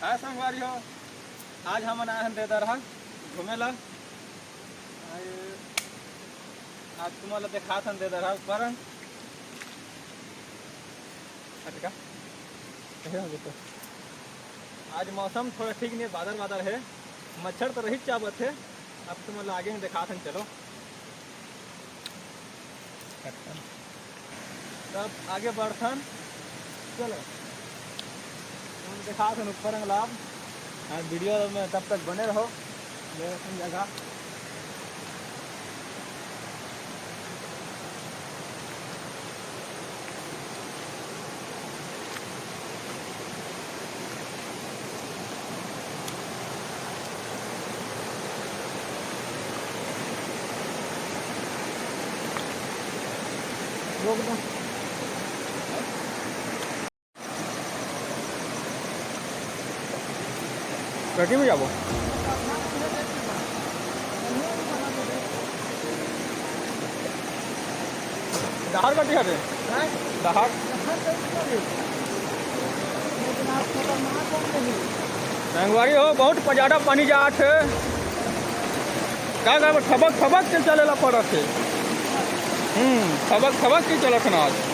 हाय संगवारी हो, आज हम आए हैं देदरहा घूमे ला। आज तुम्हारा देखा था देदरहा पर आज मौसम थोड़ा ठीक नहीं, बादल बादल है, मच्छर तो रही चावत है। अब तुम्हारा आगे देखा था, चलो तब आगे बढ़थन, चलो देखा था ऊपर लाभ। वीडियो में तब तक बने रहो, जगह रोक दो। कटी में जाबो दहाड़ कटी हटे दहाड़ संगवारी हो, बहुत पजाड़ा पानी जात है, क्या ठबक ठबक के चलेला पड़त है। ठबक ठबक के चलत ना आज।